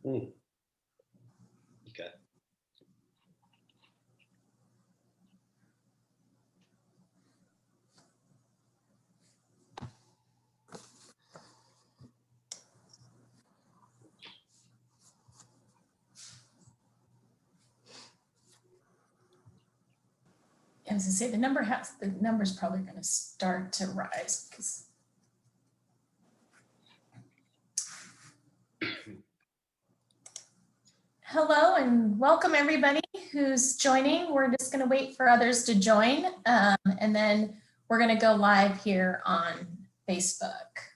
Mm. Okay. I was gonna say the number's probably gonna start to rise because hello and welcome everybody who's joining. We're just gonna wait for others to join and then we're gonna go live here on Facebook,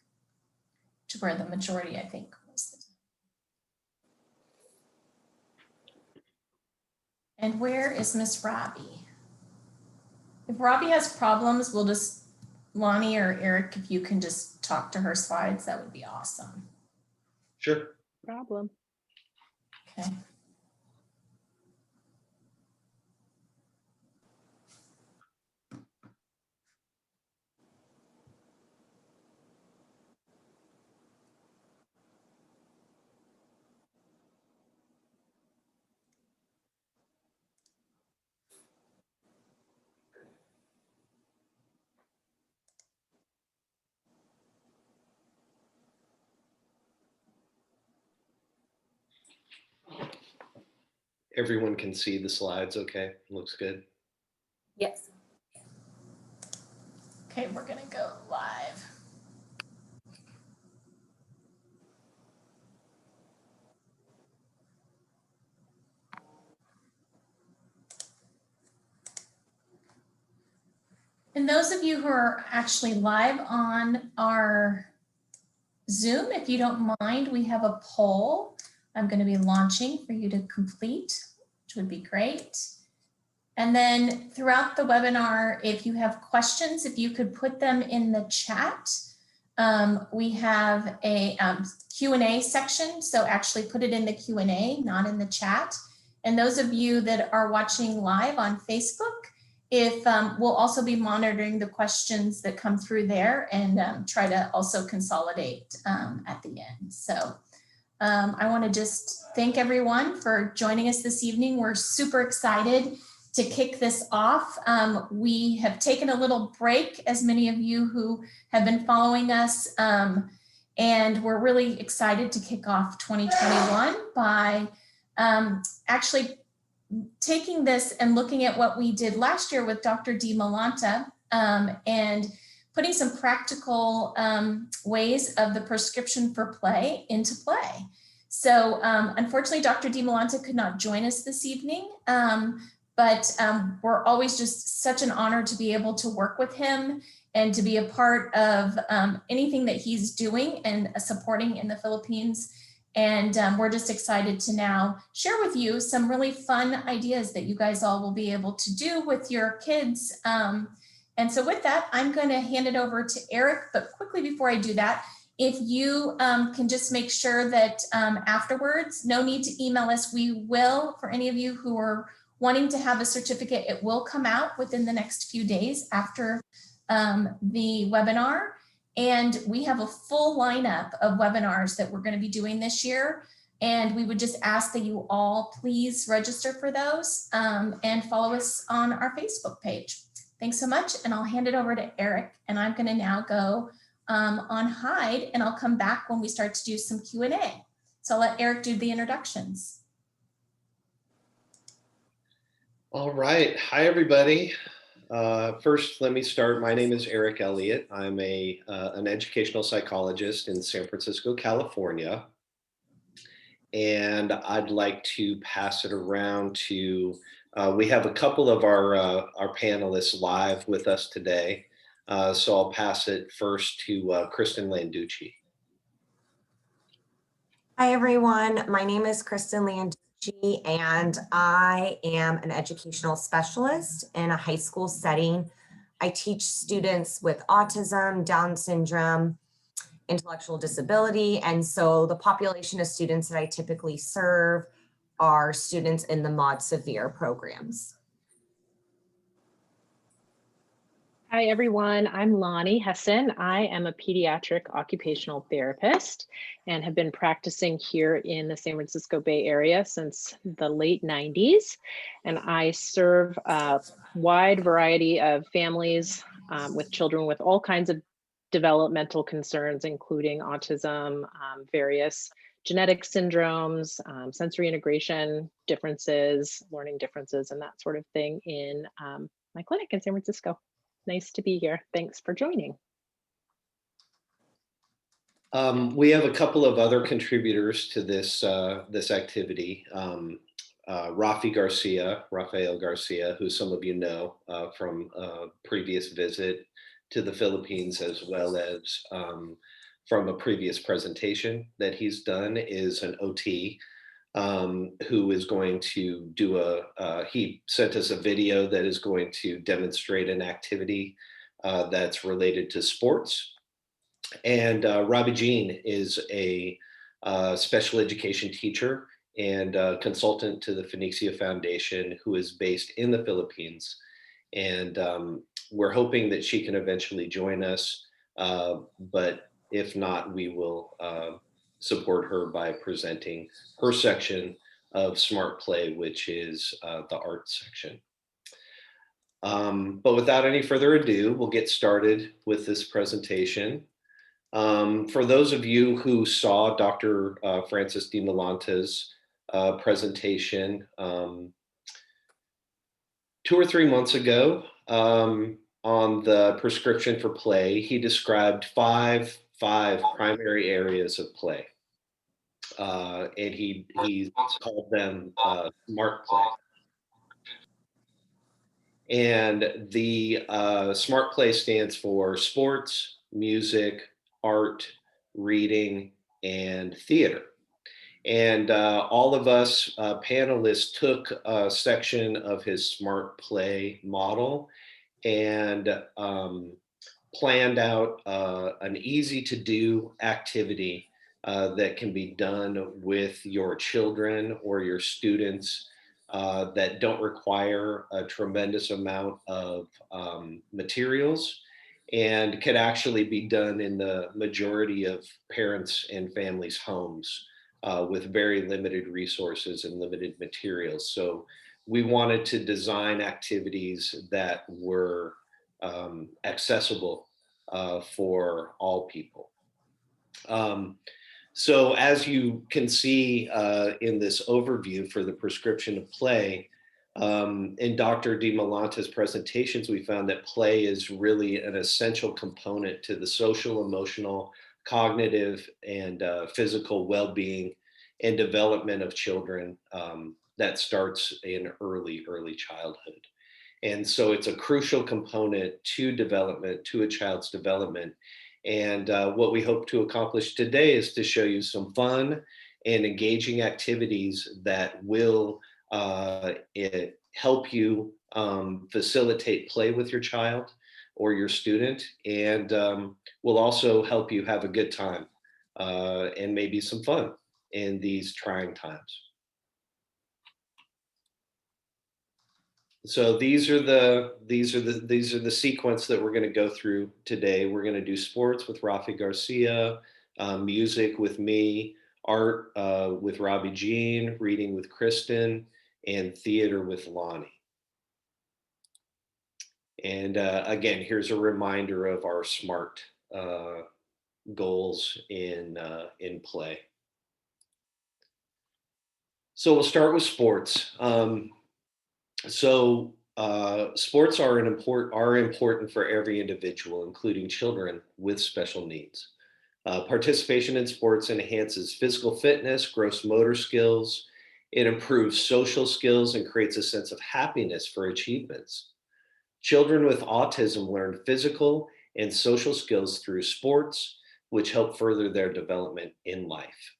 to where the majority I think was. And where is Miss Robbie? If Robbie has problems, we'll just, Lonnie or Eric, if you can just talk to her slides, that would be awesome. Sure. Problem. Okay. Everyone can see the slides. Okay. Looks good. Yes. Okay, we're gonna go live. And those of you who are actually live on our Zoom, if you don't mind, we have a poll I'm going to be launching for you to complete, which would be great. And then throughout the webinar, if you have questions, if you could put them in the chat. We have a Q&A section, so actually put it in the Q&A, not in the chat. And those of you that are watching live on Facebook, if we'll also be monitoring the questions that come through there and try to also consolidate at the end. So I want to just thank everyone for joining us this evening. We're super excited to kick this off. We have taken a little break, as many of you who have been following us, and we're really excited to kick off 2021 by actually taking this and looking at what we did last year with Dr. DiMalanta and putting some practical ways of the prescription for play into play. So unfortunately, Dr. DiMalanta could not join us this evening, but we're always just such an honor to be able to work with him and to be a part of anything that he's doing and supporting in the Philippines. And we're just excited to now share with you some really fun ideas that you guys all will be able to do with your kids. And so with that, I'm going to hand it over to Eric. But quickly before I do that, if you can just make sure that afterwards, no need to email us. We will, for any of you who are wanting to have a certificate, it will come out within the next few days after the webinar. And we have a full lineup of webinars that we're going to be doing this year. And we would just ask that you all please register for those and follow us on our Facebook page. Thanks so much. And I'll hand it over to Eric. And I'm going to now go on hide and I'll come back when we start to do some Q&A. So I'll let Eric do the introductions. All right. Hi, everybody. First, let me start. My name is Eric Elliott. I'm an educational psychologist in San Francisco, California. And I'd like to pass it around to, we have a couple of our panelists live with us today. So I'll pass it first to Kristen Landucci. Hi, everyone. My name is Kristen Landucci, and I am an educational specialist in a high school setting. I teach students with autism, Down syndrome, intellectual disability. And so the population of students that I typically serve are students in the Mod Severe programs. Hi, everyone. I'm Lonnie Hessen. I am a pediatric occupational therapist and have been practicing here in the San Francisco Bay Area since the late 90s. And I serve a wide variety of families with children with all kinds of developmental concerns, including autism, various genetic syndromes, sensory integration differences, learning differences, and that sort of thing in my clinic in San Francisco. Nice to be here. Thanks for joining. We have a couple of other contributors to this activity. Rafael Garcia, who some of you know from a previous visit to the Philippines, as well as from a previous presentation that he's done, is an OT who is going to do he sent us a video that is going to demonstrate an activity that's related to sports. And Robbie Jean is a special education teacher and consultant to the Phoenixia Foundation, who is based in the Philippines. And we're hoping that she can eventually join us. But if not, we will support her by presenting her section of Smart Play, which is the art section. But without any further ado, we'll get started with this presentation. For those of you who saw Dr. Francis DiMalanta's presentation 2 or 3 months ago on the prescription for play, he described five primary areas of play. And he called them smart play. And the smart play stands for sports, music, art, reading, and theater. And all of us panelists took a section of his smart play model and planned out an easy to do activity that can be done with your children or your students that don't require a tremendous amount of materials and can actually be done in the majority of parents and families' homes with very limited resources and limited materials. So we wanted to design activities that were accessible for all people. So as you can see in this overview for the prescription of play, in Dr. DiMalanta's presentations, we found that play is really an essential component to the social, emotional, cognitive, and physical well-being and development of children that starts in early childhood. And so it's a crucial component to development, to a child's development. And what we hope to accomplish today is to show you some fun and engaging activities that will help you facilitate play with your child or your student, and will also help you have a good time and maybe some fun in these trying times. So these are the sequence that we're going to go through today. We're going to do sports with Rafi Garcia, music with me, art with Robbie Jean, reading with Kristen, and theater with Lonnie. And again, here's a reminder of our SMART goals in play. So we'll start with sports. Sports are important for every individual, including children with special needs. Participation in sports enhances physical fitness, gross motor skills. It improves social skills and creates a sense of happiness for achievements. Children with autism learn physical and social skills through sports, which help further their development in life.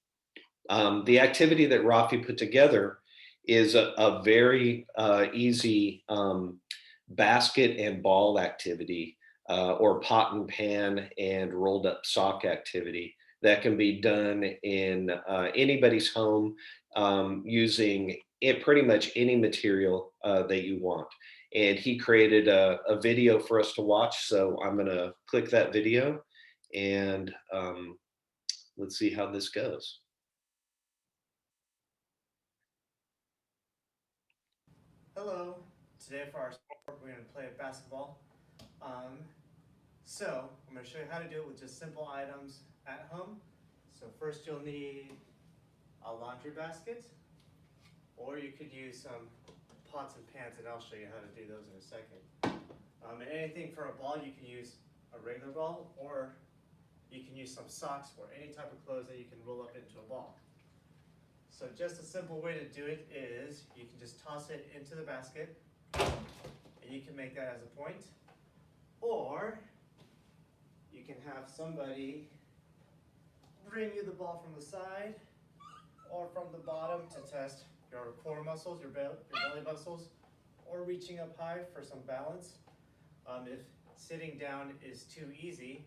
The activity that Rafi put together is a very easy basket and ball activity or pot and pan and rolled up sock activity that can be done in anybody's home using pretty much any material that you want. and he created a video for us to watch. So I'm going to click that video, and let's see how this goes. Hello. Today for our sport, we're going to play basketball. So I'm going to show you how to do it with just simple items at home. So first you'll need a laundry basket, or you could use some pots and pans, and I'll show you how to do those in a second. And anything for a ball, you can use a regular ball, or you can use some socks or any type of clothes that you can roll up into a ball. So just a simple way to do it is you can just toss it into the basket, and you can make that as a point, or you can have somebody bring you the ball from the side or from the bottom to test your core muscles, your belly muscles, or reaching up high for some balance. If sitting down is too easy,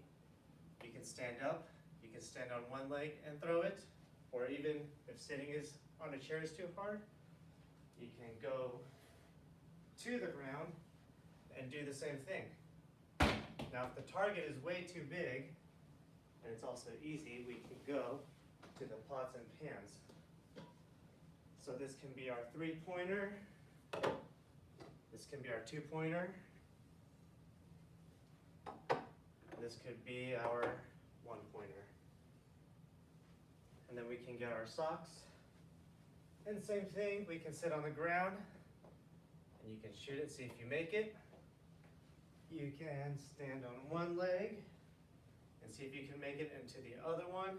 you can stand up, you can stand on one leg and throw it, or even if sitting is on a chair is too hard, you can go to the ground and do the same thing. Now if the target is way too big, and it's also easy, we can go to the pots and pans. So this can be our 3-pointer, this can be our 2-pointer, this could be our 1-pointer. And then we can get our socks. And same thing, we can sit on the ground and you can shoot it, see if you make it. You can stand on one leg and see if you can make it into the other one.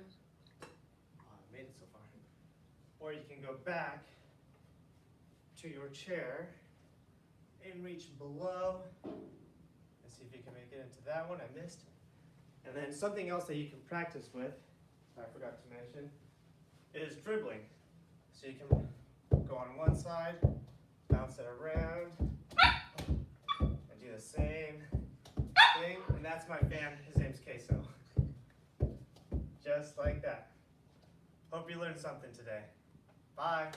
Oh, I made it so far. Or you can go back to your chair and reach below and see if you can make it into that one. I missed. And then something else that you can practice with, I forgot to mention, is dribbling. So you can go on one side, bounce it around, and do the same thing. And that's my fan, his name's Queso. Just like that. Hope you learned something today. Bye.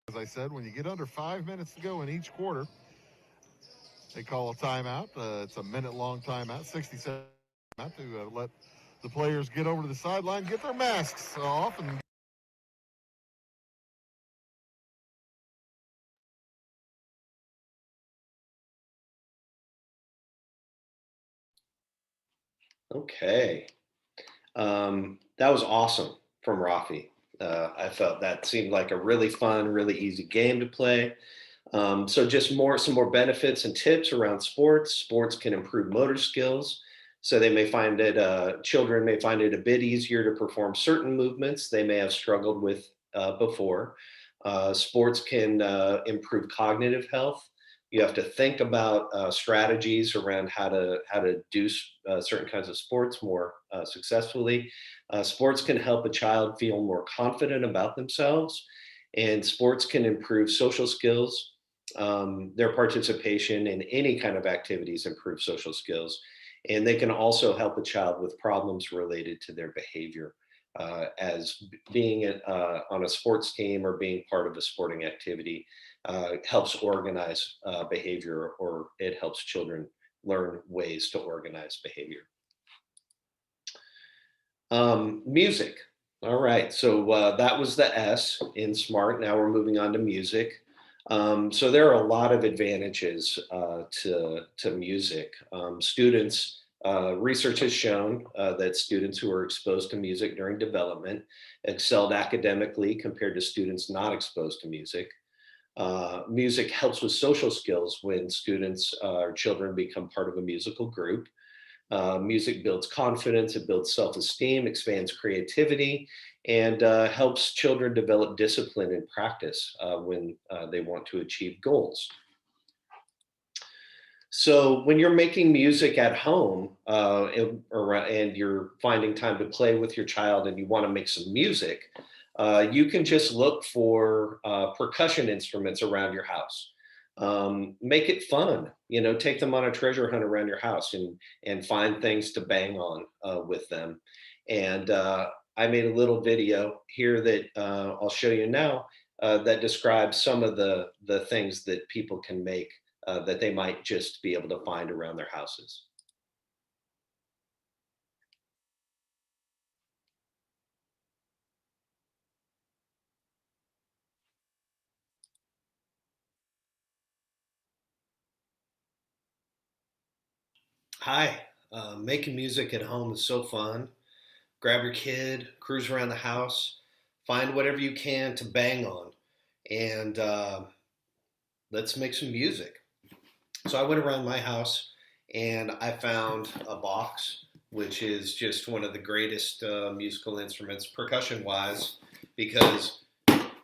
As I said, when you get under 5 minutes to go in each quarter, they call a timeout. It's a minute-long timeout, 60 seconds to let the players get over to the sideline, get their masks off, and Okay. That was awesome from Rafi. I felt that seemed like a really fun, really easy game to play. So just some more benefits and tips around sports. Sports can improve motor skills. So they may find it, children may find it a bit easier to perform certain movements they may have struggled with before. Sports can improve cognitive health. You have to think about strategies around how to do certain kinds of sports more successfully. Sports can help a child feel more confident about themselves, and sports can improve social skills. Their participation in any kind of activities improve social skills, and they can also help a child with problems related to their behavior. As being on a sports team or being part of a sporting activity helps organize behavior, or it helps children learn ways to organize behavior. Music. All right, so that was the S in SMART. Now we're moving on to music. So there are a lot of advantages to music. Research has shown that students who are exposed to music during development excelled academically compared to students not exposed to music. Music helps with social skills when students or children become part of a musical group. Music builds confidence, it builds self-esteem, expands creativity, and helps children develop discipline and practice when they want to achieve goals. So when you're making music at home and you're finding time to play with your child and you want to make some music, you can just look for percussion instruments around your house. Make it fun. Take them on a treasure hunt around your house and find things to bang on with them. And I made a little video here that I'll show you now that describes some of the things that people can make that they might just be able to find around their houses. Hi, making music at home is so fun. Grab your kid, cruise around the house, find whatever you can to bang on, and let's make some music. So I went around my house and I found a box, which is just one of the greatest musical instruments, percussion wise, because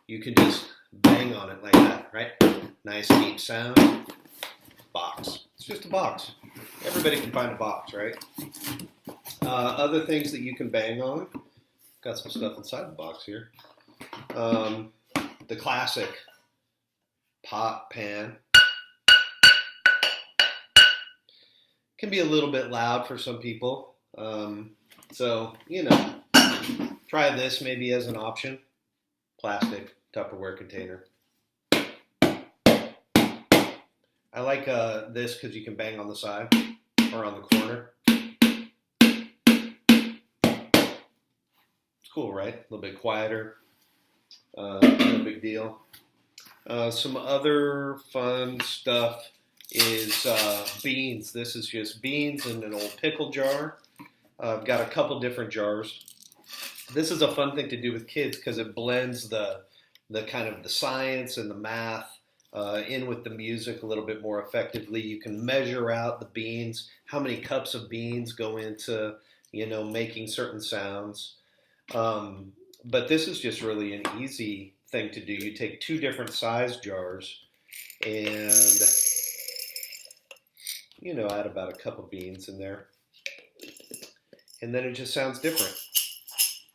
you can just bang on it like that, right? Nice deep sound. Box. It's just a box. Everybody can find a box, right? Other things that you can bang on. Got some stuff inside the box here. The classic pot, pan. Can be a little bit loud for some people. So, try this maybe as an option. Plastic Tupperware container. I like this because you can bang on the side or on the corner. It's cool, right? A little bit quieter. No big deal. Some other fun stuff is beans. This is just beans in an old pickle jar. I've got a couple different jars. This is a fun thing to do with kids because it blends the kind of the science and the math in with the music a little bit more effectively. You can measure out the beans, how many cups of beans go into, making certain sounds. But this is just really an easy thing to do. You take two different size jars and, add about a cup of beans in there. And then it just sounds different.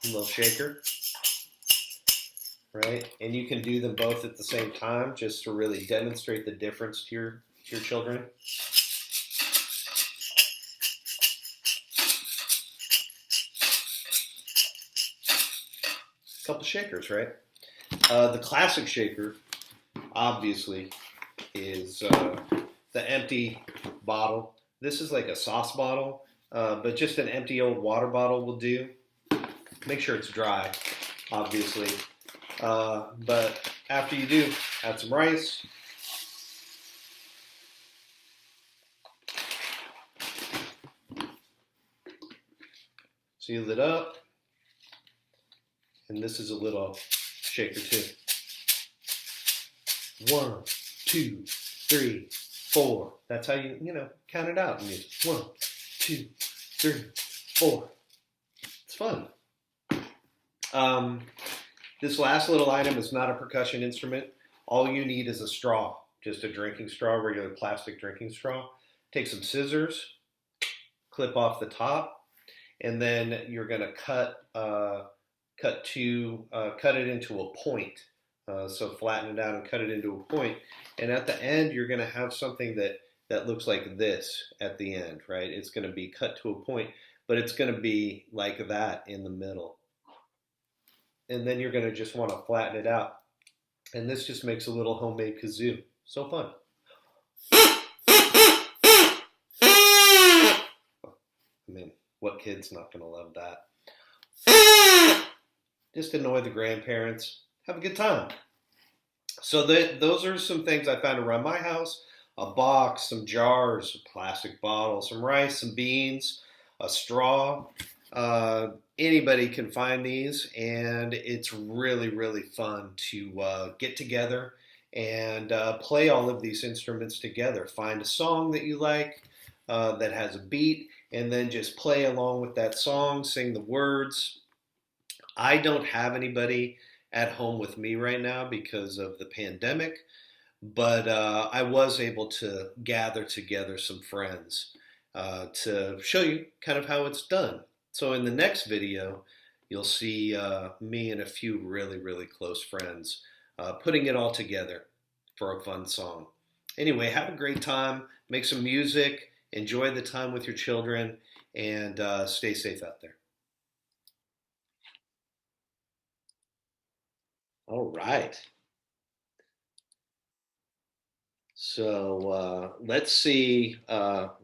A little shaker. Right? And you can do them both at the same time just to really demonstrate the difference to your children. A couple shakers, right? The classic shaker, obviously, is the empty bottle. This is like a sauce bottle, but just an empty old water bottle will do. Make sure it's dry, obviously. But after you do, add some rice. Seal it up. And this is a little shaker too. 1, 2, 3, 4. That's how you count it out. 1, 2, 3, 4. It's fun. This last little item is not a percussion instrument. All you need is a straw, just a drinking straw, regular plastic drinking straw. Take some scissors, clip off the top, and then you're going to cut it into a point. So flatten it out and cut it into a point. And at the end, you're going to have something that looks like this at the end, right? It's going to be cut to a point, but it's going to be like that in the middle. And then you're going to just want to flatten it out. And this just makes a little homemade kazoo. So fun. I mean, what kid's not going to love that? Just annoy the grandparents. Have a good time. So those are some things I found around my house. A box, some jars, a plastic bottle, some rice, some beans, a straw. Anybody can find these, and it's really, really fun to get together and play all of these instruments together. Find a song that you like that has a beat, and then just play along with that song, sing the words. I don't have anybody at home with me right now because of the pandemic, but I was able to gather together some friends to show you kind of how it's done. So in the next video, you'll see me and a few really, really close friends putting it all together for a fun song. Anyway, have a great time, make some music, enjoy the time with your children, and stay safe out there. All right. So let's see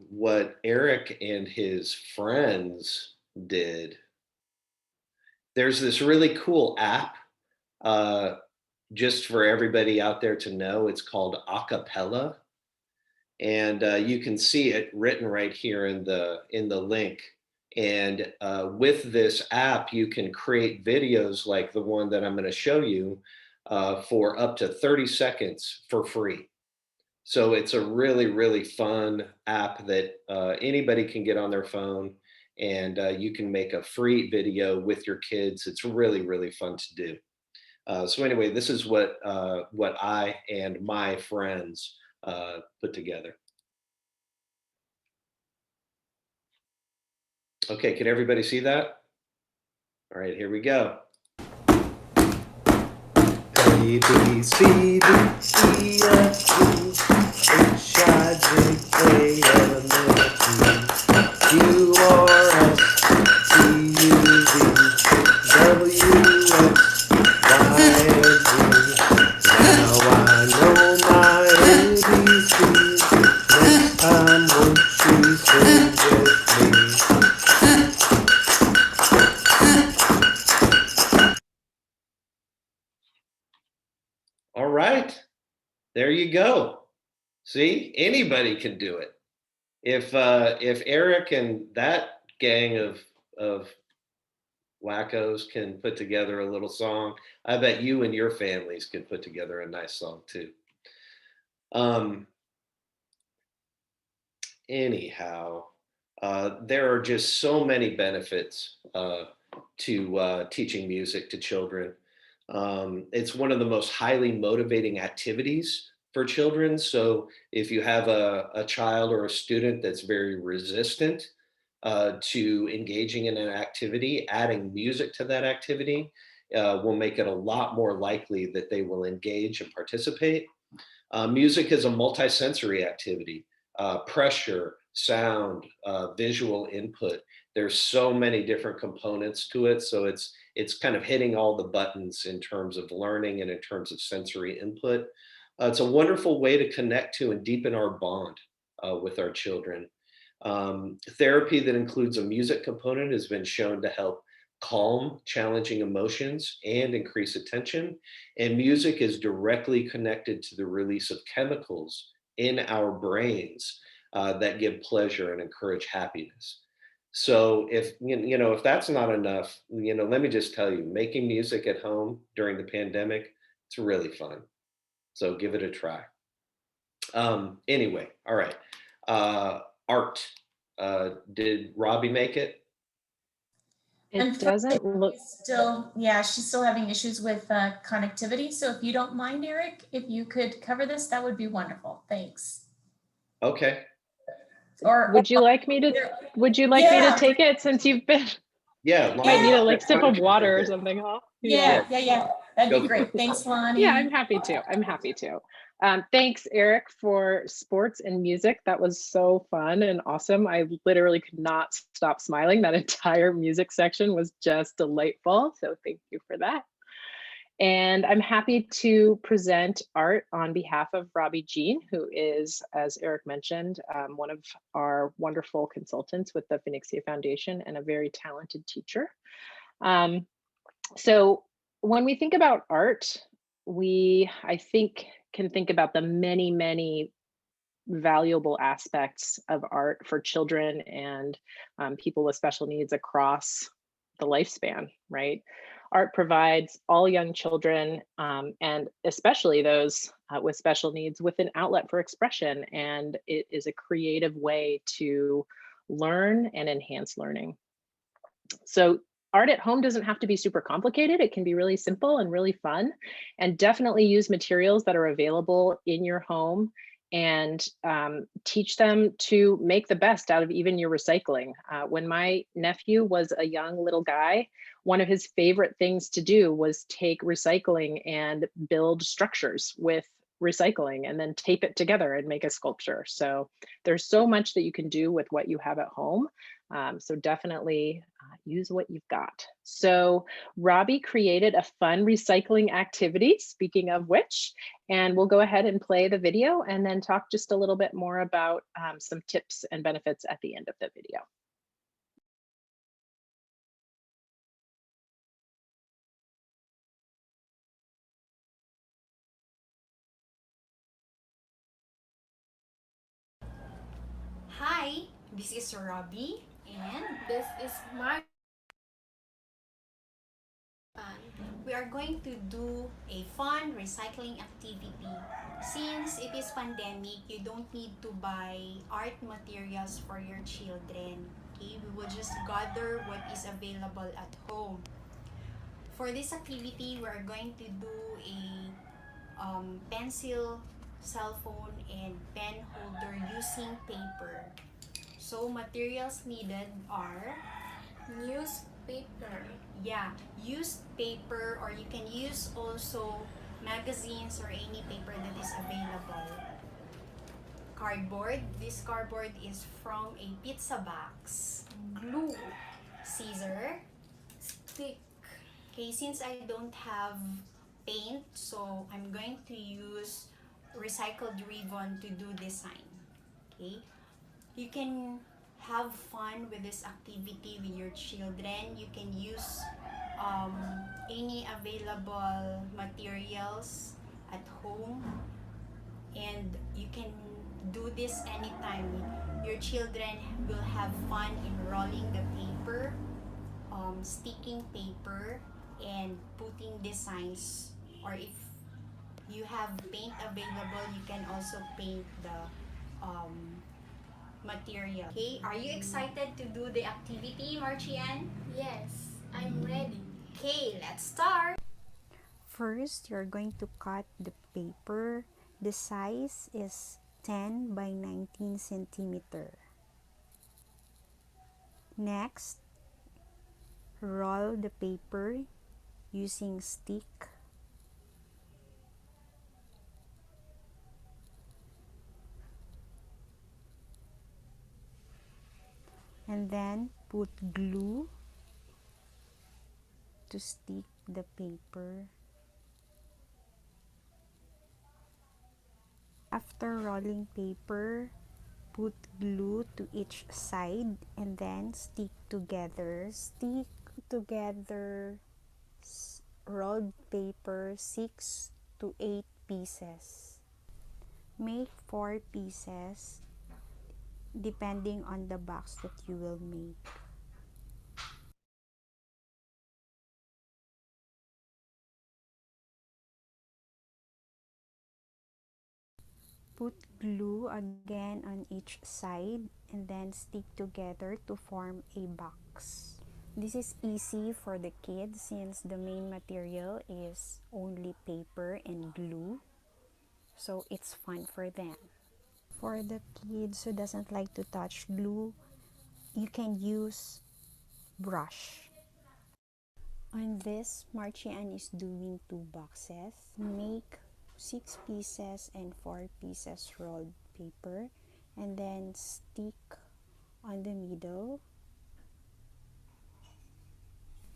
what Eric and his friends did. There's this really cool app, uh, just for everybody out there to know. It's called Acapella, and you can see it written right here in the link. And with this app, you can create videos like the one that I'm going to show you for up to 30 seconds for free. So it's a really, really fun app that anybody can get on their phone, and you can make a free video with your kids. It's really, really fun to do. So anyway, this is what I and my friends put together. Okay, can everybody see that? All right, here we go. A, B, C, D, E, F, G, H, I, J, K, L, M, N, O, P, Q, R, S, T, U, V, W, X, Y, and Z. Now I know my ABCs. Next time, won't you sing with me? All right, there you go. See, anybody can do it. If Eric and that gang of wackos can put together a little song, I bet you and your families can put together a nice song too. Um, anyhow, there are just so many benefits to teaching music to children. It's one of the most highly motivating activities for children. So if you have a child or a student that's very resistant to engaging in an activity, adding music to that activity will make it a lot more likely that they will engage and participate. Music is a multisensory activity. Pressure, sound, visual input. There's so many different components to it. So it's kind of hitting all the buttons in terms of learning and in terms of sensory input. It's a wonderful way to connect to and deepen our bond with our children. Therapy that includes a music component has been shown to help calm challenging emotions and increase attention. And music is directly connected to the release of chemicals in our brains that give pleasure and encourage happiness. So if if that's not enough, let me just tell you, making music at home during the pandemic, it's really fun. So give it a try. Anyway, all right. Art. Did Robbie make it? It doesn't look. Still, yeah, she's still having issues with connectivity. So if you don't mind, Eric, if you could cover this, that would be wonderful. Thanks. Okay. Or Would you like me to? Would you like me to take it since you've been? Yeah. You might need a Lonnie, sip why don't of you water or take it? something, huh? yeah. That'd Go be for it. great. Thanks, Lonnie. Yeah, I'm happy to. I'm happy to. Thanks, Eric, for sports and music. That was so fun and awesome. I literally could not stop smiling. That entire music section was just delightful. So thank you for that. And I'm happy to present art on behalf of Robbie Jean, who is, as Eric mentioned, one of our wonderful consultants with the Phoenixia Foundation and a very talented teacher. So when we think about art, I think, can think about the many, many valuable aspects of art for children and people with special needs across the lifespan, right? Art provides all young children and especially those with special needs with an outlet for expression, and it is a creative way to learn and enhance learning. So art at home doesn't have to be super complicated. It can be really simple and really fun, and definitely use materials that are available in your home and teach them to make the best out of even your recycling. When my nephew was a young little guy, one of his favorite things to do was take recycling and build structures with recycling and then tape it together and make a sculpture. So there's so much that you can do with what you have at home. So definitely use what you've got. So Robbie created a fun recycling activity, speaking of which, and we'll go ahead and play the video and then talk just a little bit more about some tips and benefits at the end of the video. Hi, this is Robbie, and This is my we are going to do a fun recycling activity. Since it is pandemic, you don't need to buy art materials for your children. Okay, we will just gather what is available at home. For this activity, we are going to do a pencil, cell phone, and pen holder using paper. So materials needed are newspaper, used paper, or you can use also magazines or any paper that is available. Cardboard. This cardboard is from a pizza box. glue, Scissor. stick, Okay, since I don't have paint, so I'm going to use recycled ribbon to do design. Okay, you can have fun with this activity with your children. You can use um, any available materials at home, and you can do this anytime. Your children will have fun in rolling the paper, sticking paper, and putting designs. Or if you have paint available, you can also paint the material. Okay, are you excited to do the activity, Marchian? yes, I'm ready. Okay, let's start. First, you're going to cut the paper. The size is 10 by 19 centimeter. Next, roll the paper using stick. And then put glue to stick the paper. After rolling paper, put glue to each side and then stick together. Stick together rolled paper 6 to 8 pieces. Make 4 pieces depending on the box that you will make. Put glue again on each side and then stick together to form a box. This is easy for the kids since the main material is only paper and glue. So it's fun for them. For the kids who doesn't like to touch glue, you can use brush. On this, Marchian is doing 2 boxes. Make 6 pieces and 4 pieces rolled paper and then stick on the middle.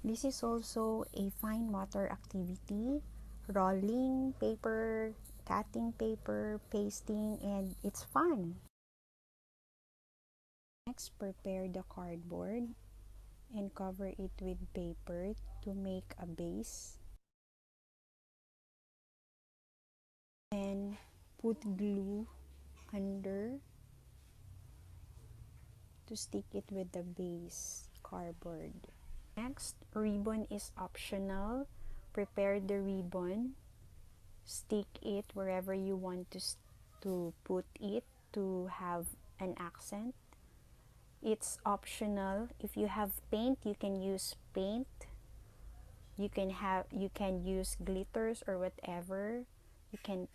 This is also a fine motor activity. Rolling paper, cutting paper, pasting, and it's fun. Next, prepare the cardboard and cover it with paper to make a base. Then put glue under to stick it with the base cardboard. Next, ribbon is optional. Prepare the ribbon. Stick it wherever you want to put it to have an accent. It's optional. If you have paint, you can use paint. You can use glitters or whatever. You can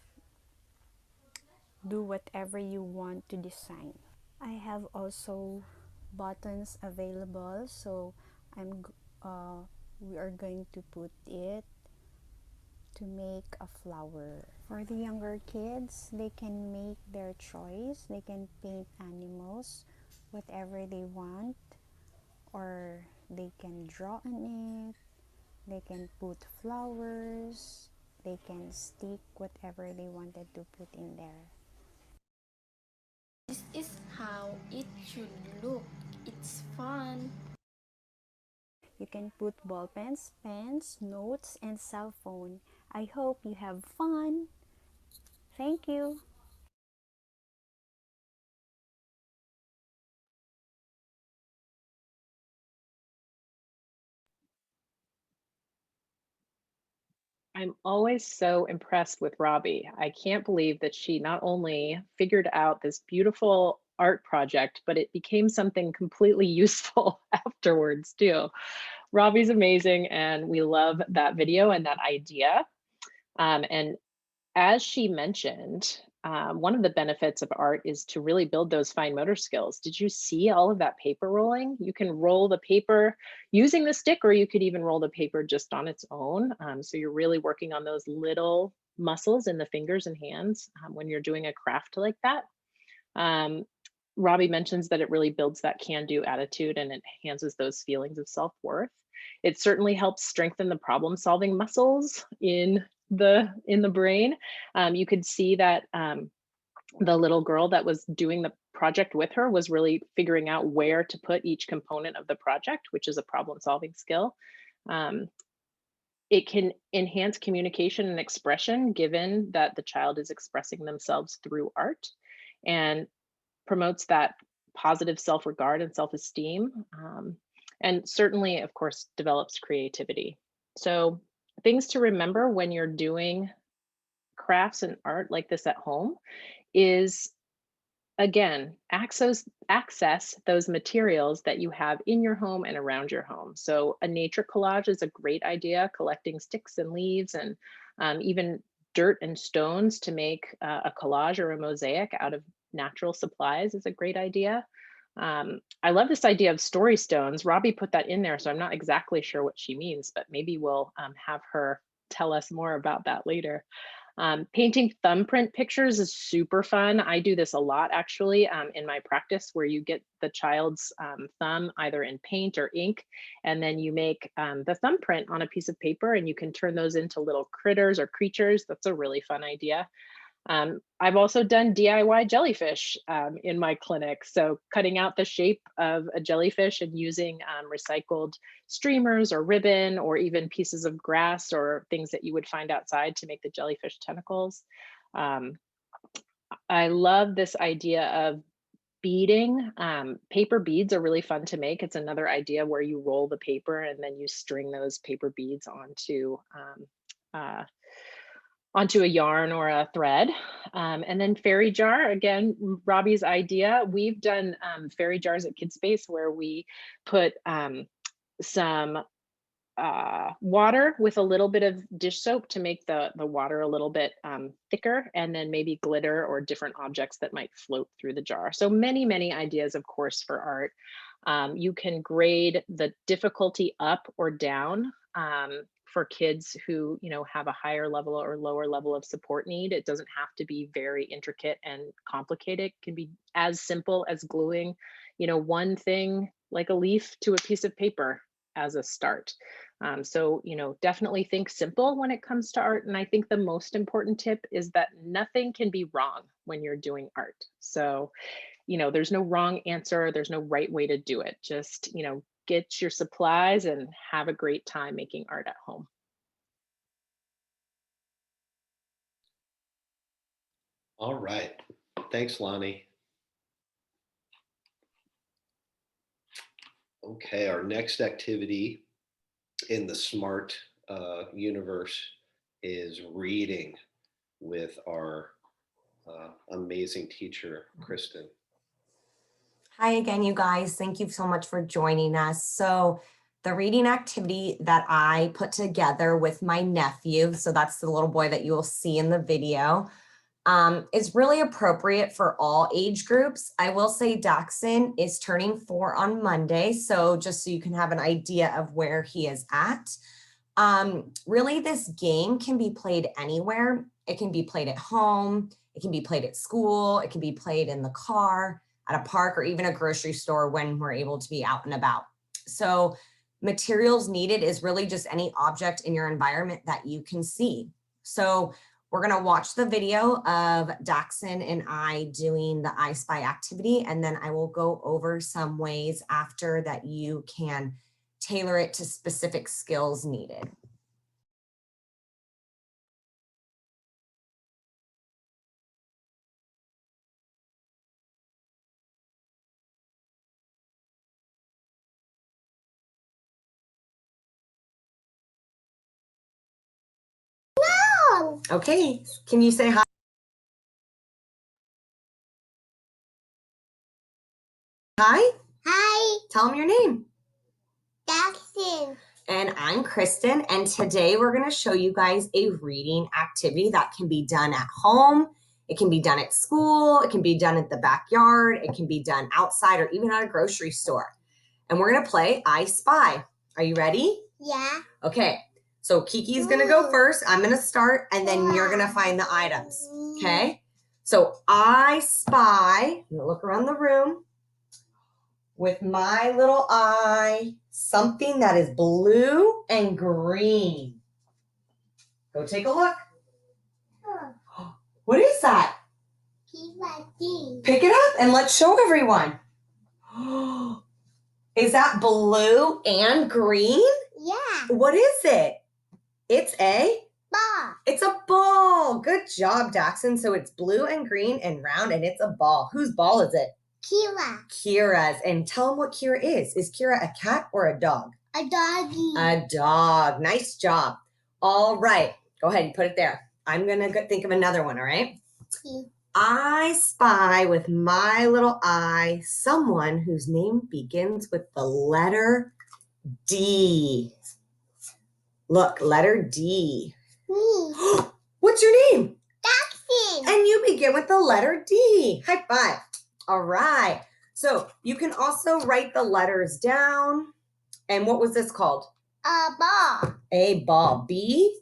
do whatever you want to design. I have also buttons available, so we are going to put it to make a flower. For the younger kids, they can make their choice. They can paint animals, whatever they want, or they can draw on it. They can put flowers. They can stick whatever they wanted to put in there. This is how it should look. It's fun. You can put ball pens, pens, notes, and cell phone. I hope you have fun. Thank you. I'm always so impressed with Robbie. I can't believe that she not only figured out this beautiful art project, but it became something completely useful afterwards too. Robbie's amazing, and we love that video and that idea. And as she mentioned, one of the benefits of art is to really build those fine motor skills. Did you see all of that paper rolling? You can roll the paper using the stick, or you could even roll the paper just on its own. So you're really working on those little muscles in the fingers and hands when you're doing a craft like that. Robbie mentions that it really builds that can-do attitude and it enhances those feelings of self-worth. It certainly helps strengthen the problem-solving muscles in the brain. You could see that the little girl that was doing the project with her was really figuring out where to put each component of the project, which is a problem-solving skill. It can enhance communication and expression, given that the child is expressing themselves through art, and promotes that positive self-regard and self-esteem, and certainly, of course, develops creativity. So things to remember when you're doing crafts and art like this at home is, again, access those materials that you have in your home and around your home. So a nature collage is a great idea, collecting sticks and leaves and even dirt and stones to make a collage or a mosaic out of natural supplies is a great idea. I love this idea of story stones. Robbie put that in there, so I'm not exactly sure what she means, but maybe we'll have her tell us more about that later. Painting thumbprint pictures is super fun. I do this a lot actually in my practice, where you get the child's thumb either in paint or ink, and then you make the thumbprint on a piece of paper and you can turn those into little critters or creatures. That's a really fun idea. I've also done DIY jellyfish in my clinic. So cutting out the shape of a jellyfish and using recycled streamers or ribbon or even pieces of grass or things that you would find outside to make the jellyfish tentacles. I love this idea of beading. Paper beads are really fun to make. It's another idea where you roll the paper and then you string those paper beads onto a yarn or a thread. And then fairy jar, again, Robbie's idea. We've done fairy jars at Kidspace where we put some water with a little bit of dish soap to make the water a little bit thicker, and then maybe glitter or different objects that might float through the jar. So many, many ideas, of course, for art. You can grade the difficulty up or down for kids who have a higher level or lower level of support need. It doesn't have to be very intricate and complicated. It can be as simple as gluing one thing like a leaf to a piece of paper as a start. So definitely think simple when it comes to art. And I think the most important tip is that nothing can be wrong when you're doing art. So there's no wrong answer. There's no right way to do it. Just, get your supplies and have a great time making art at home. All right. Thanks, Lonnie. Okay, our next activity in the SMART universe is reading with our amazing teacher, Kristen. Hi again, you guys. Thank you so much for joining us. So the reading activity that I put together with my nephew, so that's the little boy that you will see in the video, is really appropriate for all age groups. I will say Daxon is turning 4 on Monday, so just so you can have an idea of where he is at. Really, this game can be played anywhere. It can be played at home. It can be played at school. It can be played in the car, at a park, or even a grocery store when we're able to be out and about. So materials needed is really just any object in your environment that you can see. So we're going to watch the video of Daxon and I doing the I Spy activity, and then I will go over some ways after that you can tailor it to specific skills needed. Okay, can you say hi? Hi? Hi, Tell them your name. Daxon. And I'm Kristen, and today we're going to show you guys a reading activity that can be done at home. It can be done at school. It can be done at the backyard. It can be done outside or even at a grocery store. And we're going to play I Spy. Are you ready? Yeah. Okay, so Kiki's going to go first. I'm going to start, and then you're going to find the items. Okay? So I spy, I'm going to look around the room with my little eye, something that is blue and green. Go take a look. What is that? Pick it up and let's show everyone. Is that blue and green? Yeah. What is it? It's a Ball. It's a ball. Good job, Daxon. So it's blue and green and round, and it's a ball. Whose ball is it? Kira. Kira's. And tell them what Kira is. Is Kira a cat or a dog? A doggy. A dog. Nice job. All right. Go ahead and put it there. I'm going to think of another one, all right? Okay. I spy with my little eye someone whose name begins with the letter D. Look, letter D. Me. What's your name? Daxon. And you begin with the letter D. High five. All right. So you can also write the letters down. And what was this called? A ball. A ball. B-A-L-L.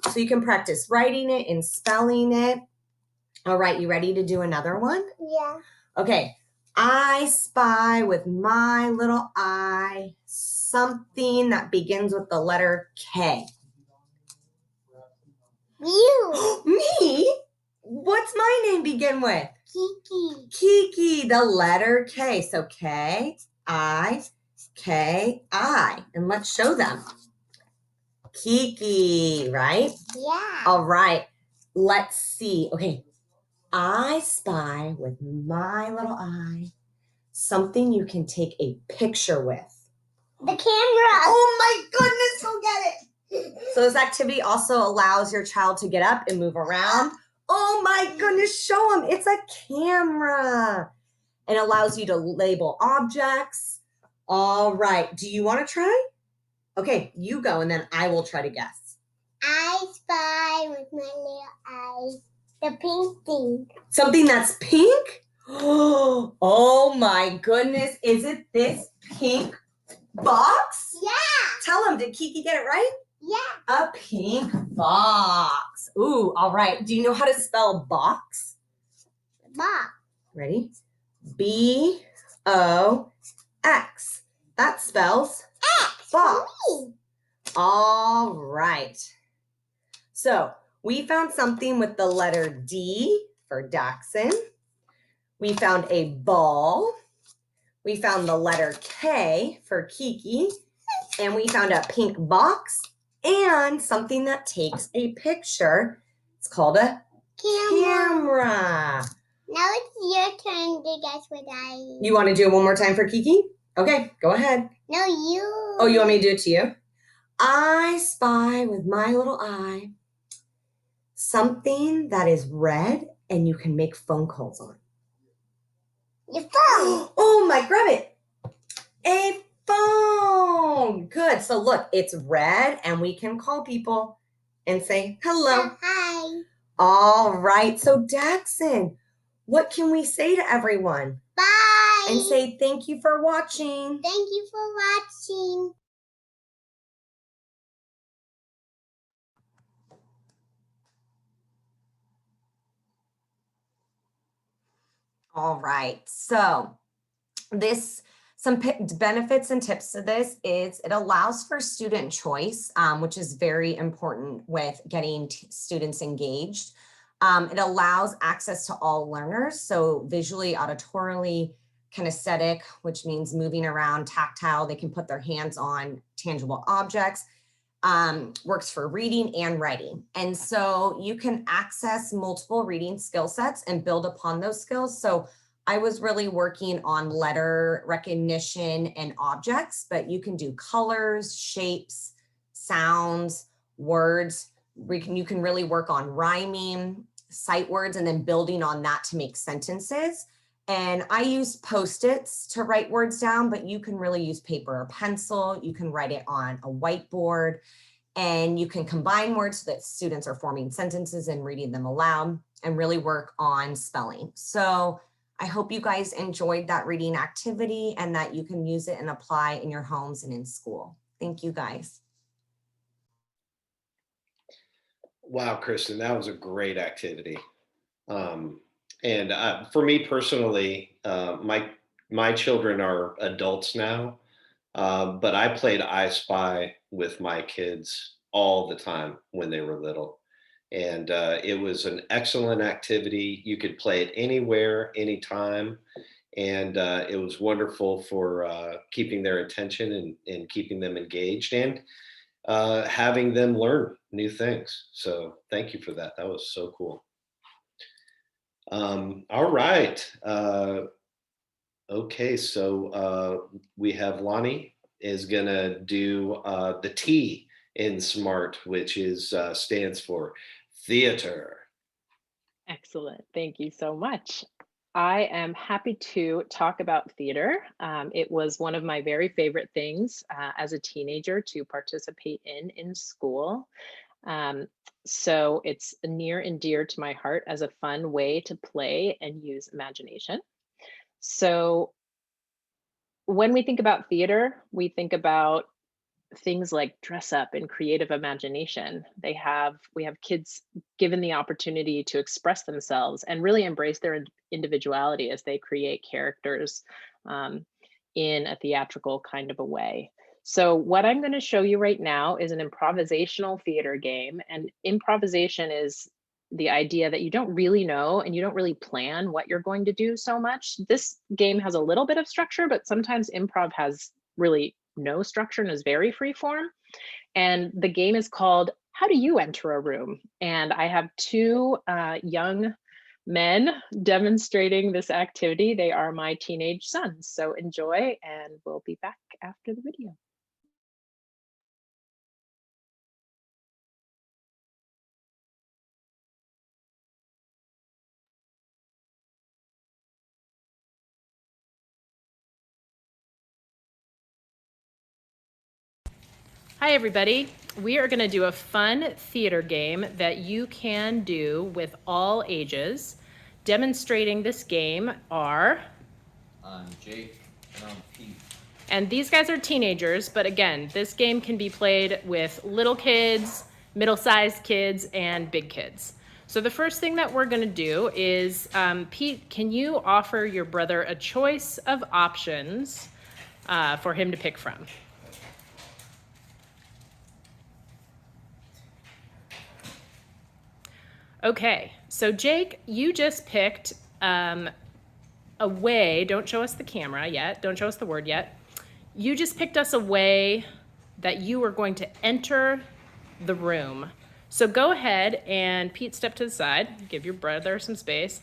So you can practice writing it and spelling it. All right. You ready to do another one? Yeah. Okay. I spy with my little eye something that begins with the letter K. You. Me? What's my name begin with? Kiki. Kiki, the letter K. So K-I-K-I. And let's show them. Kiki, right? Yeah. All right. Let's see. Okay. I spy with my little eye something you can take a picture with. The camera. Oh my goodness, go get it. So this activity also allows your child to get up and move around. Oh my goodness, show them. It's a camera. And allows you to label objects. All right. Do you want to try? Okay, you go and then I will try to guess. I spy with my little eyes the pink thing. Something that's pink? Oh my goodness. Is it this pink box? Yeah. Tell them, did Kiki get it right? Yeah. A pink box. Ooh, all right. Do you know how to spell box? Box. Ready? B-O-X. That spells box. Me. All right. So we found something with the letter D for Daxon. We found a ball. We found the letter K for Kiki. And we found a pink box and something that takes a picture. It's called a camera. Now it's your turn to guess what I. You want to do it one more time for Kiki? Okay, go ahead. No, you. Oh, you want me to do it to you? I spy with my little eye something that is red and you can make phone calls on. Your phone. Oh my, grab it. A phone. Good. So look, it's red and we can call people and say hello. Hi. All right. So Daxon, what can we say to everyone? Bye. And say thank you for watching. Thank you for watching. All right. So benefits and tips to this is it allows for student choice, which is very important with getting students engaged. It allows access to all learners, so visually, auditorily, kinesthetic, which means moving around, tactile, they can put their hands on tangible objects, works for reading and writing. And so you can access multiple reading skill sets and build upon those skills. So I was really working on letter recognition and objects, but you can do colors, shapes, sounds, words. You can really work on rhyming, sight words, and then building on that to make sentences. And I use Post-its to write words down, but you can really use paper or pencil. You can write it on a whiteboard, and you can combine words so that students are forming sentences and reading them aloud, and really work on spelling. So I hope you guys enjoyed that reading activity and that you can use it and apply in your homes and in school. Thank you, guys. Wow, Kristen, that was a great activity. And for me personally, my children are adults now, but I played I Spy with my kids all the time when they were little. And it was an excellent activity. You could play it anywhere, anytime. And it was wonderful for keeping their attention and keeping them engaged and having them learn new things. So thank you for that. That was so cool. All right. Okay, so we have Lonnie is gonna do the T in SMART, which is stands for theater. Excellent. Thank you so much. I am happy to talk about theater. It was one of my very favorite things as a teenager to participate in school. So it's near and dear to my heart as a fun way to play and use imagination. So when we think about theater, we think about things like dress up and creative imagination. We have kids given the opportunity to express themselves and really embrace their individuality as they create characters in a theatrical kind of a way. So what I'm going to show you right now is an improvisational theater game, and improvisation is the idea that you don't really know and you don't really plan what you're going to do so much. This game has a little bit of structure, but sometimes improv has really no structure and is very free form. And the game is called How Do You Enter a Room? And I have two young men demonstrating this activity. They are my teenage sons. So enjoy, and we'll be back after the video. Hi, everybody. We are going to do a fun theater game that you can do with all ages. Demonstrating this game are... I'm Jake, and I'm Pete. And these guys are teenagers, but again, this game can be played with little kids, middle-sized kids, and big kids. So the first thing that we're going to do is, Pete, can you offer your brother a choice of options for him to pick from? Okay, so Jake, you just picked a way, don't show us the camera yet, don't show us the word yet. You just picked us a way that you were going to enter the room. So go ahead and Pete, step to the side, give your brother some space.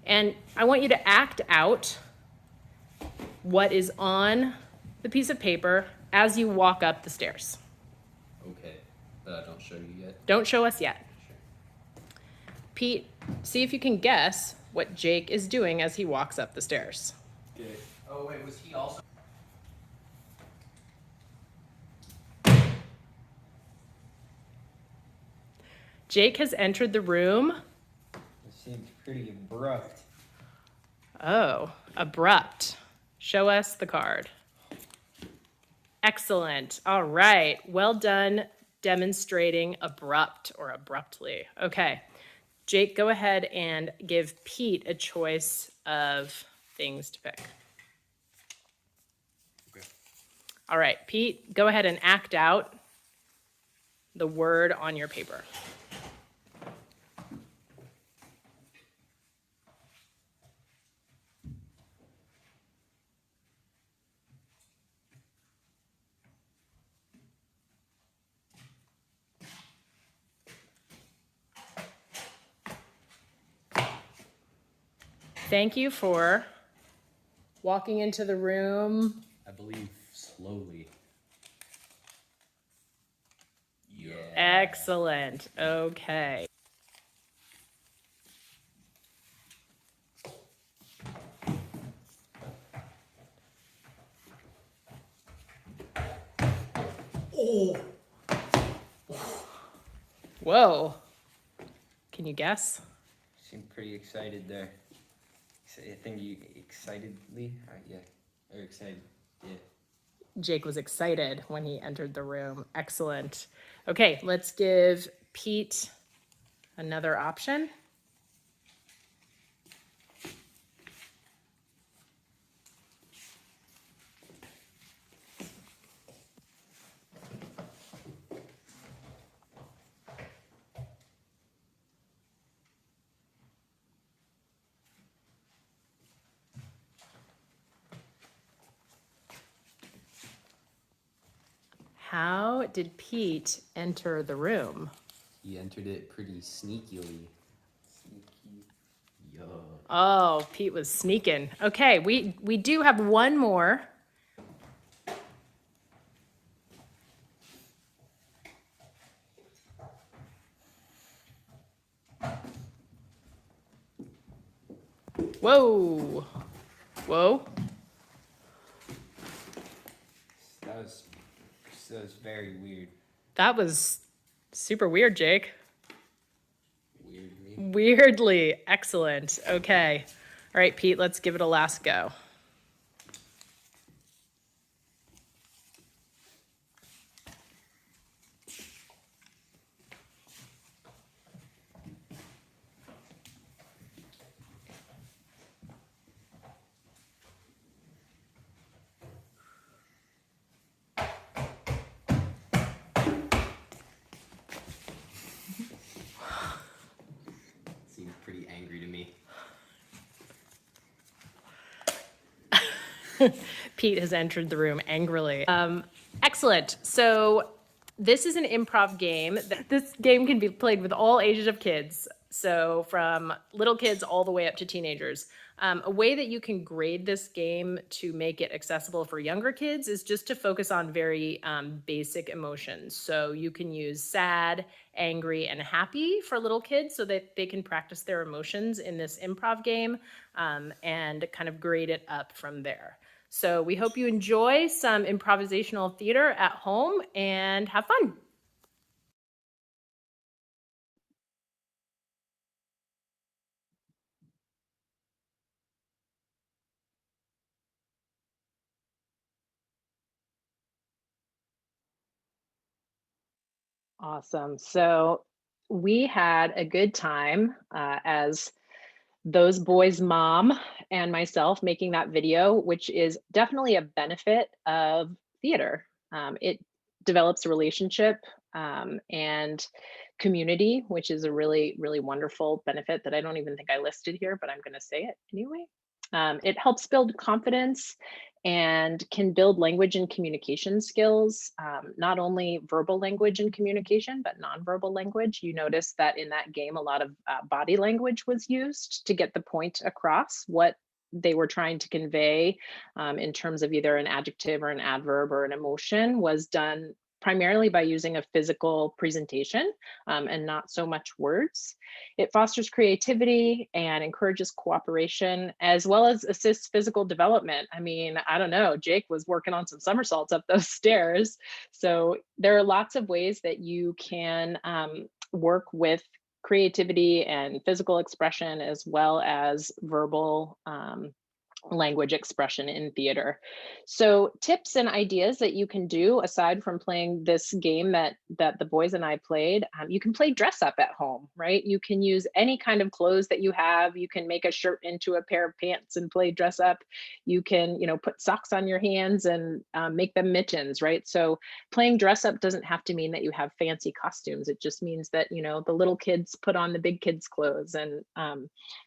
And I want you to act out what is on the piece of paper as you walk up the stairs. Okay, but I don't show you yet? Don't show us yet. Sure. Pete, see if you can guess what Jake is doing as he walks up the stairs. Okay. Oh wait, was he also? Jake has entered the room. It seems pretty abrupt. Oh, abrupt. Show us the card. Excellent. All right. Well done demonstrating abrupt or abruptly. Okay. Jake, go ahead and give Pete a choice of things to pick. Okay. All right, Pete, go ahead and act out the word on your paper. Thank you for walking into the room. I believe slowly. Yeah. Excellent. Okay. Oh. Whoa. Can you guess? Seemed pretty excited there. I think you excitedly, yeah, or excited, yeah. Jake was excited when he entered the room. Excellent. Okay, let's give Pete another option. How did Pete enter the room? He entered it pretty sneakily. Sneaky. Yeah. Oh, Pete was sneaking. Okay, we do have one more. Whoa. Whoa. That was very weird. That was super weird, Jake. Weirdly. Weirdly. Excellent. Okay. All right, Pete, let's give it a last go. Seems pretty angry to me. Pete has entered the room angrily. Excellent. So this is an improv game. This game can be played with all ages of kids. So from little kids all the way up to teenagers. A way that you can grade this game to make it accessible for younger kids is just to focus on very basic emotions. So you can use sad, angry, and happy for little kids so that they can practice their emotions in this improv game and kind of grade it up from there. So we hope you enjoy some improvisational theater at home and have fun. Awesome. So we had a good time as those boys' mom and myself making that video, which is definitely a benefit of theater. It develops a relationship and community, which is a really, really wonderful benefit that I don't even think I listed here, but I'm going to say it anyway. It helps build confidence and can build language and communication skills, not only verbal language and communication, but nonverbal language. You notice that in that game, a lot of body language was used to get the point across, what they were trying to convey in terms of either an adjective or an adverb or an emotion was done primarily by using a physical presentation and not so much words. It fosters creativity and encourages cooperation, as well as assists physical development. I mean, I don't know, Jake was working on some somersaults up those stairs. So there are lots of ways that you can work with creativity and physical expression, as well as verbal language expression in theater. So tips and ideas that you can do aside from playing this game that the boys and I played, you can play dress up at home, right? You can use any kind of clothes that you have. You can make a shirt into a pair of pants and play dress up. You can, put socks on your hands and make them mittens, right? So playing dress up doesn't have to mean that you have fancy costumes. It just means that, the little kids put on the big kids clothes, and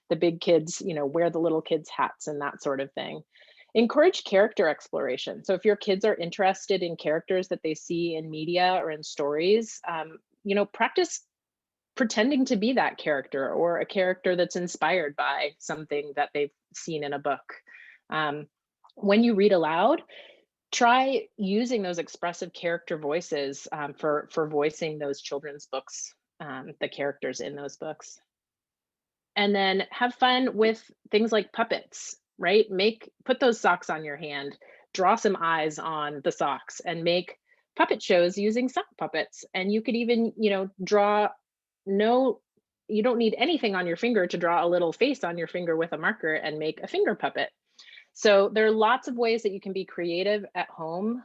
the big kids, wear the little kids hats and that sort of thing. Encourage character exploration. So if your kids are interested in characters that they see in media or in stories, practice pretending to be that character or a character that's inspired by something that they've seen in a book. When you read aloud, try using those expressive character voices for voicing those children's books, the characters in those books. And then have fun with things like puppets, right? Put those socks on your hand, draw some eyes on the socks, and make puppet shows using sock puppets. And you could even, draw you don't need anything on your finger to draw a little face on your finger with a marker and make a finger puppet. So there are lots of ways that you can be creative at home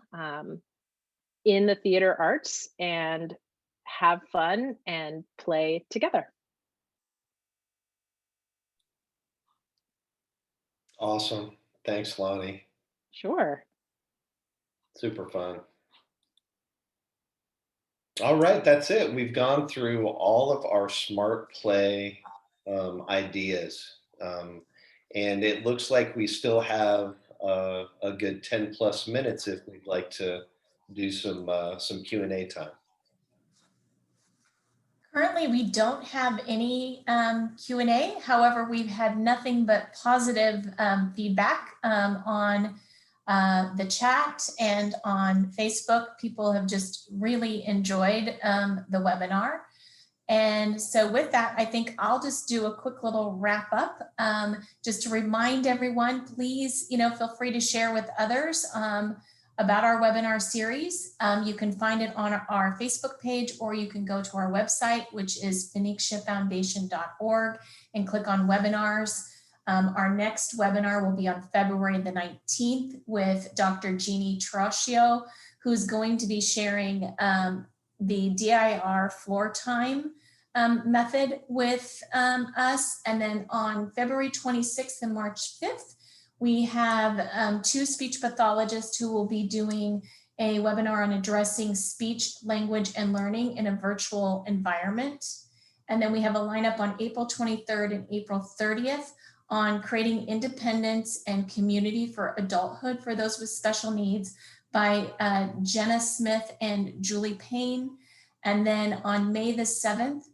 in the theater arts and have fun and play together. Awesome. Thanks, Lonnie. Sure. Super fun. All right, that's it. We've gone through all of our smart play ideas. And it looks like we still have a good 10 plus minutes if we'd like to do some Q&A time. Currently, we don't have any Q&A. However, we've had nothing but positive feedback on the chat and on Facebook. People have just really enjoyed the webinar. And so with that, I think I'll just do a quick little wrap up. Just to remind everyone, please, feel free to share with others about our webinar series. You can find it on our Facebook page, or you can go to our website, which is phoenixiafoundation.org, and click on webinars. Our next webinar will be on February the 19th with Dr. Jeannie Trocchio, who's going to be sharing the DIR floor time method with us. And then on February 26th and March 5th, we have two speech pathologists who will be doing a webinar on addressing speech, language, and learning in a virtual environment. And then we have a lineup on April 23rd and April 30th on creating independence and community for adulthood for those with special needs by Jenna Smith and Julie Payne. And then on May the 7th,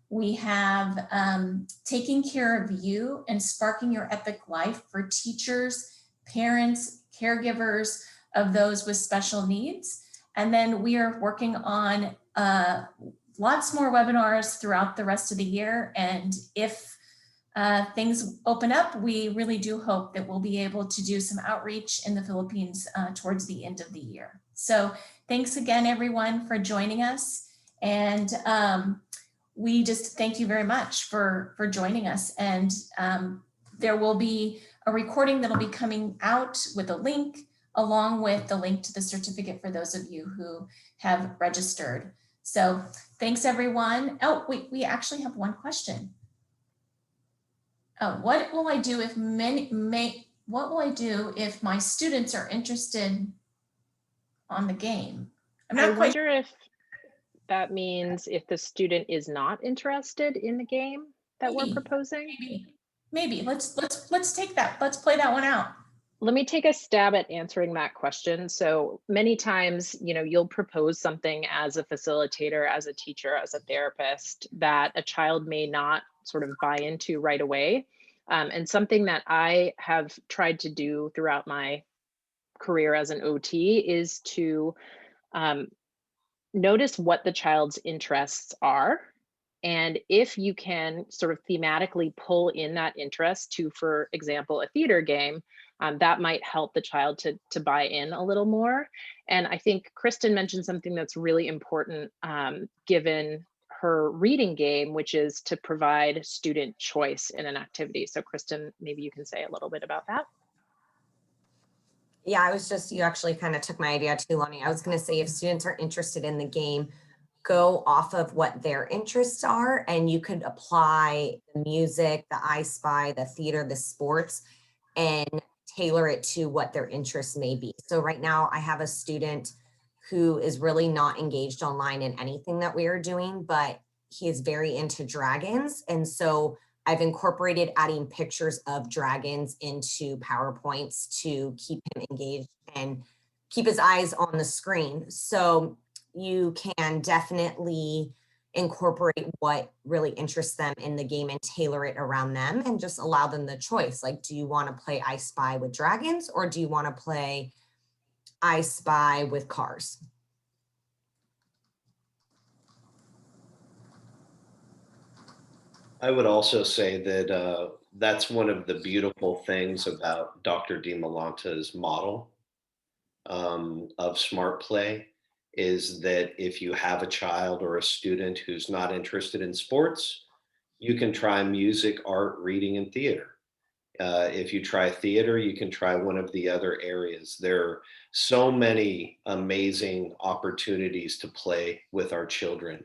we have Taking Care of You and Sparking Your Epic Life for teachers, parents, caregivers of those with special needs. And then we are working on lots more webinars throughout the rest of the year. And if things open up, we really do hope that we'll be able to do some outreach in the Philippines towards the end of the year. So thanks again, everyone, for joining us. And we just thank you very much for joining us. And there will be a recording that'll be coming out with a link, along with the link to the certificate for those of you who have registered. So thanks, everyone. Oh, we actually have one question. What will I do if what will I do if my students are interested on the game? I wonder if that means if the student is not interested in the game that we're proposing. Maybe. Let's take that. Let's play that one out. Let me take a stab at answering that question. So many times, you'll propose something as a facilitator, as a teacher, as a therapist that a child may not sort of buy into right away. And something that I have tried to do throughout my career as an OT is to notice what the child's interests are. And if you can sort of thematically pull in that interest to, for example, a theater game, that might help the child to buy in a little more. And I think Kristen mentioned something that's really important given her reading game, which is to provide student choice in an activity. So Kristen, maybe you can say a little bit about that. Yeah, I was just, you actually kind of took my idea too, Lonnie. I was going to say if students are interested in the game, go off of what their interests are, and you could apply the music, the I Spy, the theater, the sports, and tailor it to what their interests may be. So right now I have a student who is really not engaged online in anything that we are doing, but he is very into dragons. And so I've incorporated adding pictures of dragons into PowerPoints to keep him engaged and keep his eyes on the screen. So you can definitely incorporate what really interests them in the game and tailor it around them and just allow them the choice. Like, do you want to play I Spy with dragons, or do you want to play I Spy with cars? I would also say that that's one of the beautiful things about Dr. DiMalanta's model of smart play is that if you have a child or a student who's not interested in sports, you can try music, art, reading, and theater. If you try theater, you can try one of the other areas. There are so many amazing opportunities to play with our children,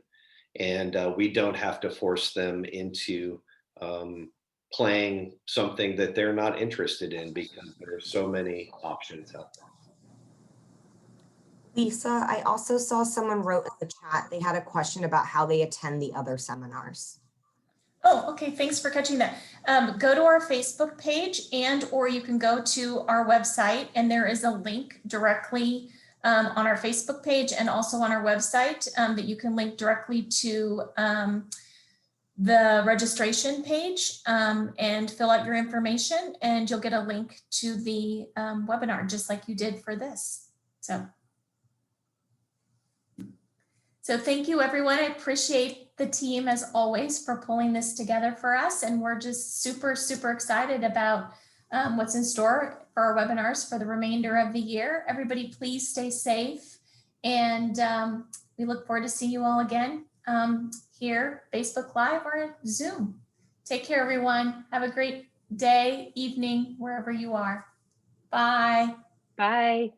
and we don't have to force them into playing something that they're not interested in because there are so many options out there. Lisa, I also saw someone wrote in the chat, they had a question about how they attend the other seminars. Oh, okay. Thanks for catching that. Go to our Facebook page or you can go to our website, and there is a link directly on our Facebook page and also on our website that you can link directly to the registration page and fill out your information, and you'll get a link to the webinar just like you did for this. So thank you, everyone. I appreciate the team as always for pulling this together for us. And we're just super, super excited about what's in store for our webinars for the remainder of the year. Everybody, please stay safe. And we look forward to seeing you all again here, Facebook Live or Zoom. Take care, everyone. Have a great day, evening, wherever you are. Bye. Bye.